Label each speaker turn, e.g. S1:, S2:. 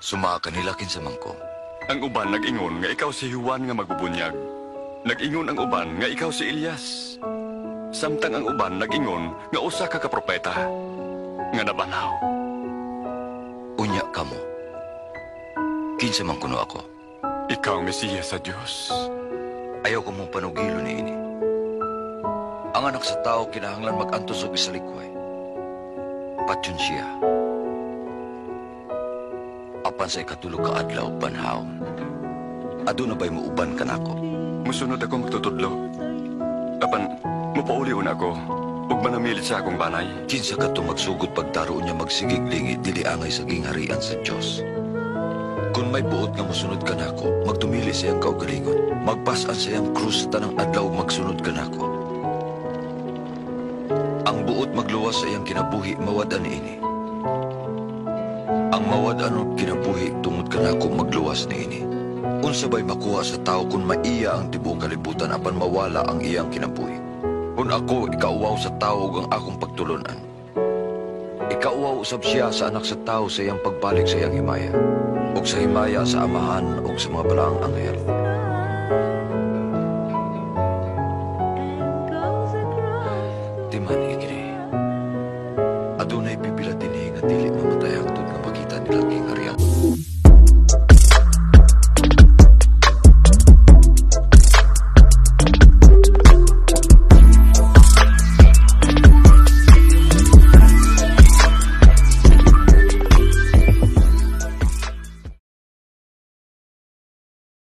S1: Suma kanila kinsamang ko.
S2: Ang uban nag-ingon nga ikaw si Juan nga magbubunyag. Nag-ingon ang uban nga ikaw si Elias. Samtang ang uban nag-ingon nga usa ka kapropeta nga nabanaw.
S1: Unya kamo. Kinsamang kuno ako.
S2: Ikaw ang Mesiyas sa Diyos.
S1: Ayaw ko mong panugilo ni ini. Ang anak sa tao kinahanglan mag-antos og isalikway. Patyon siya. Apan sa ikatulog ka adlaw banhaon. Aduna ba'y muuban ka nako?
S2: Musunod ako magtutudlo. Apan, mupauli-un ako. Ug manamilit sa akong banay.
S1: Kinsa ka to magsugod pagtaro niya magsigig lingit dili angay sa gingharian sa Dios. Kung may buot nga mosunod ka nako, magtumili sa iyang kaugalingon. Magpasan sa iyang krus tanang adlaw magsunod ka nako. Ang buot magluwas sa iyang kinabuhi mawad-an ini. Ang mawad-an og kinabuhi tungod ka nako magluwas niini. Unsa bay makuha sa tao kung maiya ang tibuong kalibutan apan mawala ang iyang kinabuhi? Kung ako ikauwaw sa tao ug ang akong pagtulunan. Ikauwaw usab siya sa anak sa tao sa iyang pagbalik sa iyang himaya. Ug sa himaya sa amahan ug sa mga balaang anghel. Timan ikini. Adunay bibilat dinhi nga dili